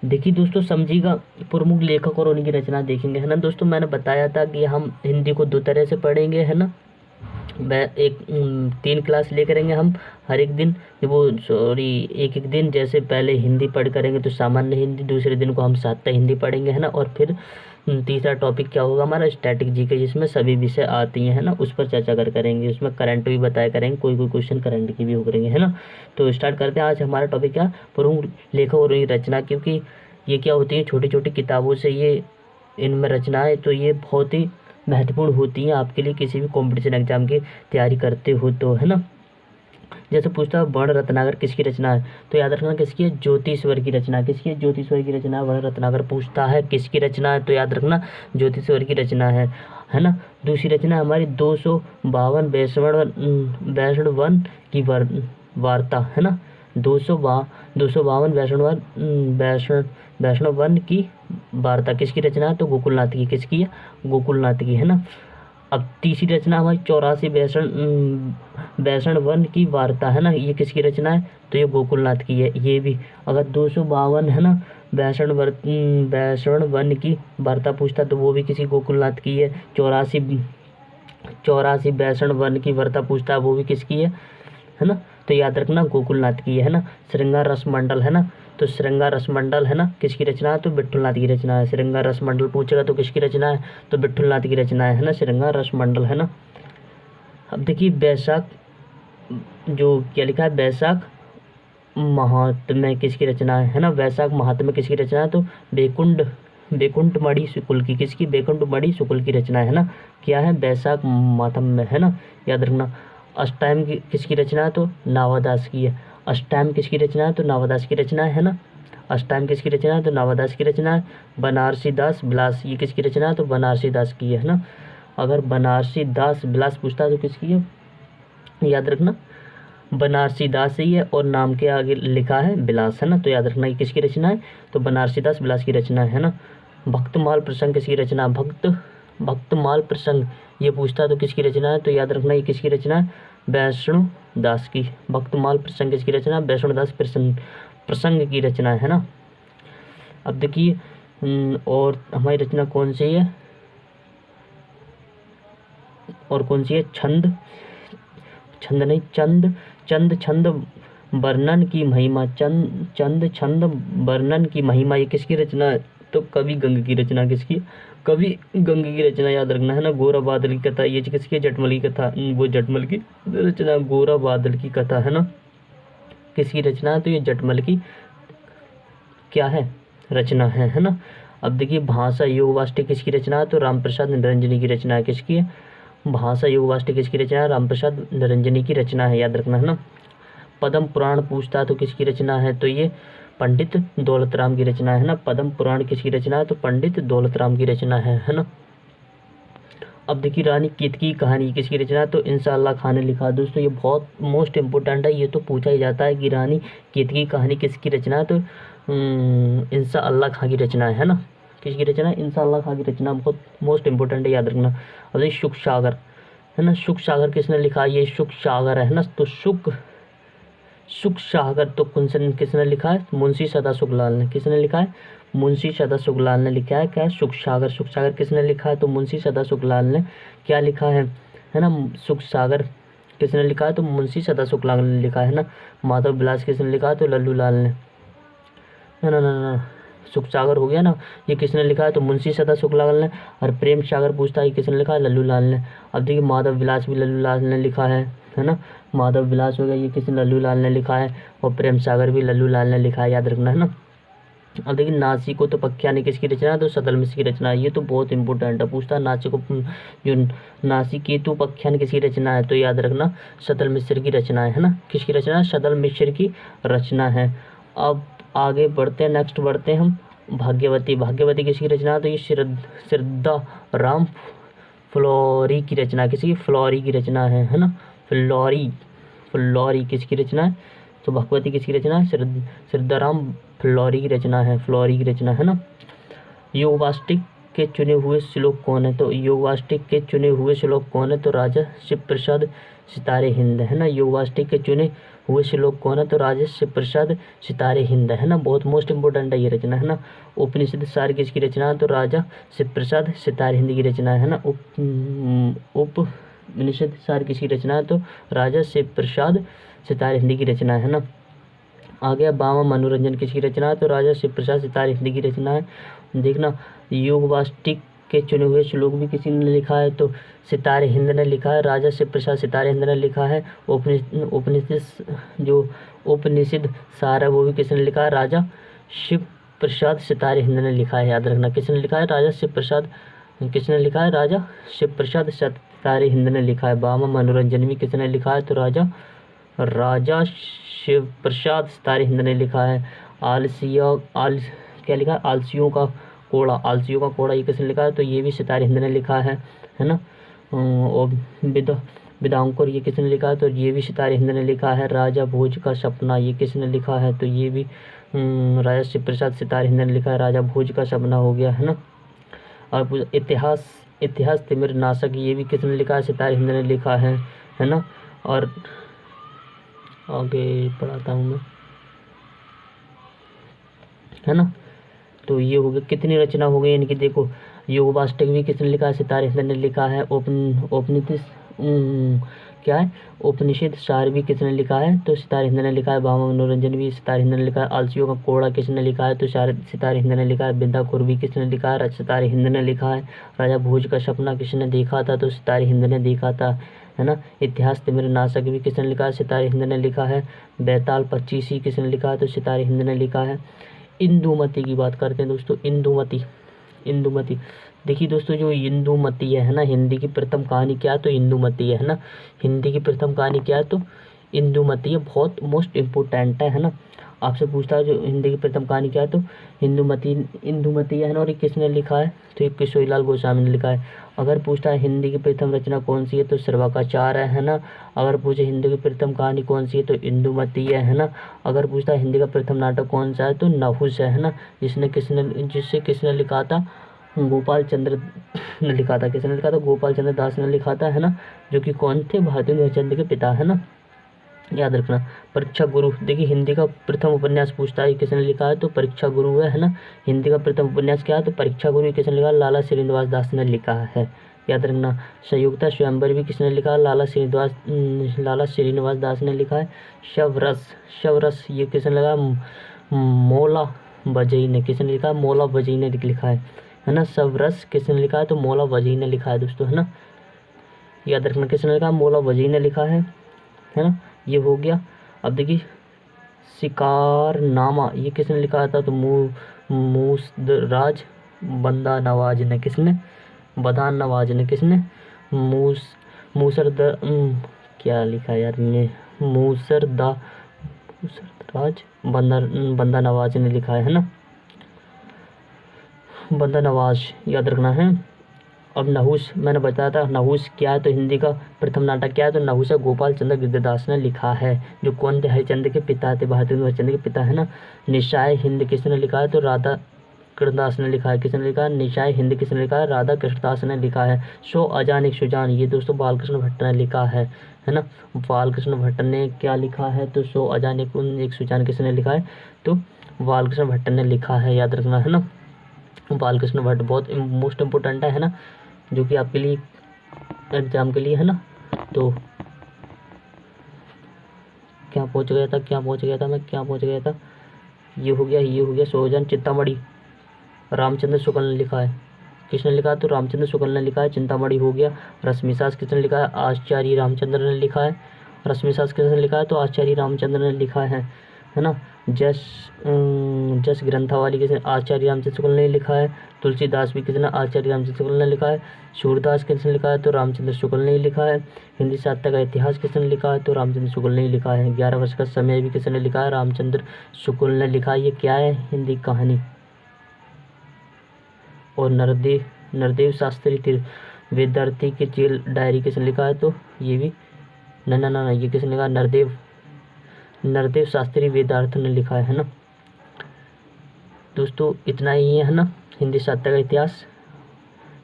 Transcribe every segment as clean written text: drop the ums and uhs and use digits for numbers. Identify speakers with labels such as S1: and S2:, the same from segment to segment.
S1: देखिए दोस्तों, समझिएगा, प्रमुख लेखक और उनकी रचना देखेंगे, है ना दोस्तों। मैंने बताया था कि हम हिंदी को दो तरह से पढ़ेंगे, है ना। मैं एक 3 क्लास ले करेंगे हम हर एक दिन, एक एक दिन। जैसे पहले हिंदी पढ़ करेंगे तो सामान्य हिंदी, दूसरे दिन को हम साहित्य हिंदी पढ़ेंगे, है ना। और फिर तीसरा टॉपिक क्या होगा हमारा, स्टैटिक जीके, जिसमें सभी विषय आती हैं, है ना, उस पर चर्चा करेंगे। उसमें करंट भी बताया करेंगे, कोई क्वेश्चन करंट की भी हो करेंगे, है ना। तो स्टार्ट करते हैं। आज हमारा टॉपिक क्या, प्रमुख लेखक और उनकी रचना। क्योंकि ये क्या होती है, छोटी छोटी किताबों से ये इनमें रचनाएं, तो ये बहुत ही महत्वपूर्ण होती हैं आपके लिए, किसी भी कॉम्पिटिशन एग्जाम की तैयारी करते हो तो, है ना। जैसे पूछता है वर्ण रत्नाकर किसकी रचना है, तो याद रखना किसकी है, ज्योतिश्वर की रचना। किसकी है, ज्योतिश्वर की रचना। वर्ण रत्नाकर पूछता है किसकी रचना है, तो याद रखना ज्योतिश्वर की रचना है ना। दूसरी रचना हमारी 252 वैष्णव वन की वार्ता, है ना। 252 वैष्णव वन की वार्ता किसकी रचना है, तो गोकुलनाथ की। किसकी है, गोकुलनाथ की, है ना। अब तीसरी रचना हमारी 84 वैष्णव वन की वार्ता, है ना। ये किसकी रचना है, तो ये गोकुलनाथ की है। ये भी अगर 252, है ना, वैष्णव वन की वार्ता पूछता तो वो भी किसी गोकुलनाथ की है। 84 वैष्णव वन की वार्ता पूछता है, वो भी किसकी है ना। तो याद रखना गोकुलनाथ की है ना। श्रृंगार रस मंडल, है ना, तो श्रृंगार रस मंडल, है ना, किसकी रचना है, तो विठुलनाथ की रचना है। श्रृंगार रस मंडल पूछेगा तो किसकी रचना है, तो विठुलनाथ की रचना है ना, श्रृंगार रस मंडल, है ना। अब देखिए वैशाख, जो क्या लिखा है, वैशाख महात्म्य किसकी रचना है ना। वैशाख महात्म्य किसकी रचना है, तो बैकुंठमणि शुक्ल की। किसकी, बैकुंठमणि शुक्ल की रचना है ना। क्या है, वैशाख महात्म्य, है ना, याद रखना। अष्टायम की किसकी रचना है, तो नावादास की है। अष्टायम किसकी रचना है, तो नावादास की रचना है ना। अष्टायम किसकी रचना है, तो नावादास की रचना है। बनारसी दास विलास, ये किसकी रचना है, तो बनारसी दास की है ना। अगर बनारसी दास विलास पूछता है तो किसकी है, याद रखना बनारसी दास ही है, और नाम के आगे लिखा है विलास, है ना। तो याद रखना ये किसकी रचना है, तो बनारसी दास विलास की रचना है ना। भक्तमाल प्रसंग किसकी रचना, भक्तमाल प्रसंग ये पूछता है तो किसकी रचना है, तो याद रखना ये किसकी रचना है, वैष्णव दास की। भक्तमाल प्रसंग किसकी रचना, वैष्णव दास प्रसंग की रचना है ना। अब देखिए और हमारी रचना कौन सी है, और कौन सी है, छंद वर्णन की महिमा। छंद वर्णन की महिमा, ये किसकी रचना है, तो कवि गंग की रचना। किसकी, कवि गंग की रचना, याद रखना, है ना। गोरा बादल की कथा, ये किसकी, जटमल की कथा, वो जटमल की रचना। गोरा बादल की कथा, है ना, किसकी रचना है, तो ये जटमल की क्या है, रचना है ना। अब देखिए भाषा योग वाष्टिक किसकी रचना है, तो रामप्रसाद निरंजनी की रचना है। किसकी है, भाषा योग वाष्टिक किसकी रचना है, रामप्रसाद निरंजनी की रचना है, याद रखना, है ना। पद्म पुराण पूछता है तो किसकी रचना है, तो ये पंडित दौलत राम की रचना है ना। पद्म पुराण किसकी रचना है, तो पंडित दौलत राम की रचना है ना। अब देखिए रानी केतकी की कहानी किसकी रचना है, तो इंशाअल्लाह खान ने लिखा। दोस्तों ये बहुत मोस्ट इम्पोर्टेंट है, ये तो पूछा ही जाता है कि रानी केतकी की कहानी किसकी रचना है, तो इंशाअल्लाह खां की रचना है ना। किसकी रचना है, इंशाअल्लाह खां की रचना, बहुत मोस्ट इम्पोर्टेंट है, याद रखना। अब देखिए शुक सागर, है ना, शुक सागर किसने लिखा, ये शुक सागर है ना। तो शुक सागर तो किसने लिखा है, मुंशी सदा सुखलाल ने। किसने लिखा है, मुंशी सदा सुखलाल ने लिखा है। क्या, शुक सागर किसने लिखा है, तो मुंशी सदा सुखलाल ने क्या लिखा है ना। शुक सागर किसने लिखा है, तो मुंशी सदा सुखलाल ने लिखा है ना। माधव विलास किसने लिखा है, तो लल्लू लाल ने, ना ना ना ना, सुख सागर हो गया ना, ये किसने लिखा है, तो मुंशी सदा सुखलाल ने। और प्रेम सागर पूछता है किसने लिखा है, लल्लू लाल ने। अब देखिए माधव विलास भी लल्लू लाल ने लिखा है ना। माधव विलास हो गया, ये किसने, लल्लू लाल ने लिखा है। और प्रेम सागर भी लल्लू लाल ने लिखा है, याद रखना, है ना। अब देखिए नासिको तो पख्यानी किसकी रचना है, तो सदल मिश्र की रचना है। ये तो बहुत इंपॉर्टेंट है, पूछता है नासिको जो नासिकेतु पख्यान किसकी रचना है, तो याद रखना सदल मिश्र की रचना है ना। किसकी रचना है, सदल मिश्र की रचना है। अब आगे बढ़ते हैं, नेक्स्ट बढ़ते हैं हम भाग्यवती किसकी रचना है, तो ये श्रद्धा राम फ्लोरी की रचना। किसी फ्लोरी की रचना है ना। फ्लोरी किसकी रचना है, तो भगवती किसकी रचना है, श्रद्धाराम फ्लोरी की रचना है ना। योग वाष्टिक के चुने हुए श्लोक कौन है, तो योग वाष्टिक के चुने हुए श्लोक कौन है, तो राजा शिव प्रसाद सितारे हिंद, है ना। योग वाष्टिक के चुने हुए श्लोक कौन है? तो राजा शिव प्रसाद सितारे हिंद है ना, बहुत मोस्ट इंपोर्टेंट है ये रचना है ना। उपनिषद सार किसकी रचना है? तो राजा शिव प्रसाद सितारे हिंद की रचना है ना। उपनिषद सार किसकी रचना है? तो राजा शिव प्रसाद सितारे हिंद की रचना है ना। आ गया बामा मनोरंजन किसकी रचना है? तो राजा शिव प्रसाद सितारे हिंद की रचना है। देखना, योग वास्टिक के चुने हुए श्लोक भी किसी ने लिखा है? तो सितारे हिंद ने लिखा है, राजा शिव प्रसाद सितारे हिंद ने लिखा है। उपनिषद सार है वो भी किसने लिखा है? राजा शिव प्रसाद सितारे हिंद ने लिखा है। याद रखना, किसने लिखा है? राजा शिव प्रसाद। किसने लिखा है? राजा शिव प्रसाद सितारे हिंद ने लिखा है। बामा मनोरंजन भी किसने लिखा है? तो राजा शिव प्रसाद सितारे हिंद ने लिखा है। क्या लिखा है? आलसियों का कोड़ा ये किसने लिखा है? तो ये भी सितारे हिंद ने लिखा है ना। और विदांकुर ये किसने लिखा है? तो ये भी सितारे हिंद ने लिखा है। राजा भोज का सपना ये किसने लिखा है? तो ये भी राजा शिव प्रसाद सितारे हिंद ने लिखा है। राजा भोज का सपना हो गया है ना। और इतिहास तिमिर नाशक ये भी किसने लिखा है? सितारे हिंद ने लिखा है ना। और आगे पढ़ाता हूँ मैं, है ना। तो ये हो गया, कितनी रचना हो गई इनकी? देखो, योग वास्टिक भी किसने लिखा है? सितारे हिंद ने लिखा है। क्या है? उपनिषद सार भी किसने लिखा है? तो सितारे हिंद ने लिखा है। बामा मनोरंजन भी सितारे हिंद ने लिखा है। आलसियों का कोड़ा किसने लिखा है? तो सितारे हिंद ने लिखा है। बिंदाखुर भी किसने लिखा है? सितारे हिंद ने लिखा है। राजा भोज का सपना किसने देखा था? तो सितारे हिंद ने देखा था, है ना। इतिहास तिमिर नाशक भी किसने लिखा है? सितारे हिंद ने लिखा है। बैताल 25 किसने लिखा है? तो सितारे हिंद ने लिखा है। इंदुमती की बात करते हैं दोस्तों। इंदुमती देखिए दोस्तों, जो इंदुमती है ना, हिंदी की प्रथम कहानी क्या है? तो इंदुमती है ना। हिंदी की प्रथम कहानी क्या है? तो इंदुमती है। बहुत मोस्ट इम्पोर्टेंट है ना। आपसे पूछता है जो हिंदी की प्रथम कहानी क्या है? तो इंदुमती है ना। और ये किसने लिखा है? तो ये किशोरीलाल गोस्वामी ने लिखा है। अगर पूछता है हिंदी की प्रथम रचना कौन सी है? तो सर्वकाचार है ना। अगर पूछे हिंदी की प्रथम कहानी कौन सी है? तो इंदुमती है ना। अगर पूछता है हिंदी का प्रथम नाटक कौन सा है? तो नहुस है ना। जिसे किसने लिखा था? गोपाल चंद्र ने लिखा था। किसने लिखा था? गोपाल चंद्र दास ने लिखा था, है ना। जो कि कौन थे? भारतेंदु हरिश्चंद्र के पिता, है ना। याद रखना। परीक्षा गुरु, देखिए हिंदी का प्रथम उपन्यास पूछता है किसने लिखा है? तो परीक्षा गुरु है ना। हिंदी का प्रथम उपन्यास क्या है? तो परीक्षा गुरु किसने लिखा? लाला श्रीनिवास दास ने लिखा है। याद रखना। संयुक्ता स्वयंवर भी किसने लिखा है? लाला श्रीनिवास दास ने लिखा है। शवरस ये किसने लिखा? मौला वजई ने। किसने लिखा? मौला वजई ने लिखा है ना। शवरस किसने लिखा है? तो मौला वजई ने लिखा है दोस्तों, है ना। याद रखना, किसने लिखा? मौला वजई ने लिखा है ना। ये हो गया। अब देखिए, शिकारनामा ये किसने लिखा था? तो मूसराज बंदा नवाज ने। किसने? बदान नवाज ने। किसने? क्या लिखा यार ने? मूसरराज बंदा नवाज ने लिखा है ना। बंदा नवाज याद रखना है। अब नहुस मैंने बताया था, नहुस क्या है? तो हिंदी का प्रथम नाटक क्या है? तो नहुस है, गोपाल चंद्र गिरदास ने लिखा है। जो कौन थे? हरिश्चंद्र के पिता थे, भारतेंदु हरिश्चंद्र के पिता, है ना। निशाय हिंद किसने लिखा है? तो राधा कृष्णदास ने लिखा है। किसने लिखा है? निशाय हिंद किसने लिखा है? राधा कृष्णदास ने लिखा है। सो अजान एक सुजान ये दोस्तों बालकृष्ण भट्ट ने लिखा है ना। बालकृष्ण भट्ट ने क्या लिखा है? तो सो अजान एक सुजान किसने लिखा है? तो बालकृष्ण भट्ट ने लिखा है। याद रखना, है ना। बालकृष्ण भट्ट बहुत मोस्ट इम्पोर्टेंट है ना, जो कि आपके लिए एग्जाम के लिए, है ना। तो क्या पहुंच गया था। ये हो गया सोजन चिंतामणि रामचंद्र शुक्ल ने लिखा है। किसने लिखा? तो रामचंद्र शुक्ल ने लिखा है। चिंतामणि हो गया। रश्मिशास किसने लिखा है? आचार्य रामचंद्र ने लिखा है। रश्मिशास किसने लिखा है? तो आचार्य रामचंद्र ने लिखा है ना। जस ग्रंथावली किसने? आचार्य रामचंद्र शुक्ल ने लिखा है। तुलसीदास भी किसने? आचार्य रामचंद्र शुक्ल ने लिखा है। सूरदास किसने लिखा है? तो रामचंद्र शुक्ल ने लिखा है। हिंदी साहित्य का इतिहास किसने लिखा है? तो रामचंद्र शुक्ल ने लिखा है। 11 वर्ष का समय भी किसने लिखा है? रामचंद्र शुक्ल ने लिखा है। ये क्या है? हिंदी कहानी। और नरदेव शास्त्री विद्यार्थी की जेल डायरी किसने लिखा है? तो ये भी ना ये किसने लिखा? नरदेव शास्त्री वेदार्थ ने लिखा है ना। दोस्तों इतना ही है ना हिंदी साहित्य का इतिहास,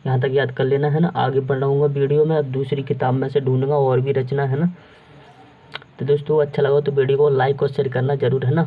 S1: यहाँ तक याद कर लेना, है ना। आगे बढ़ाऊंगा वीडियो में, अब दूसरी किताब में से ढूंढूंगा और भी रचना, है ना। तो दोस्तों अच्छा लगा तो वीडियो को लाइक और शेयर करना जरूर, है ना।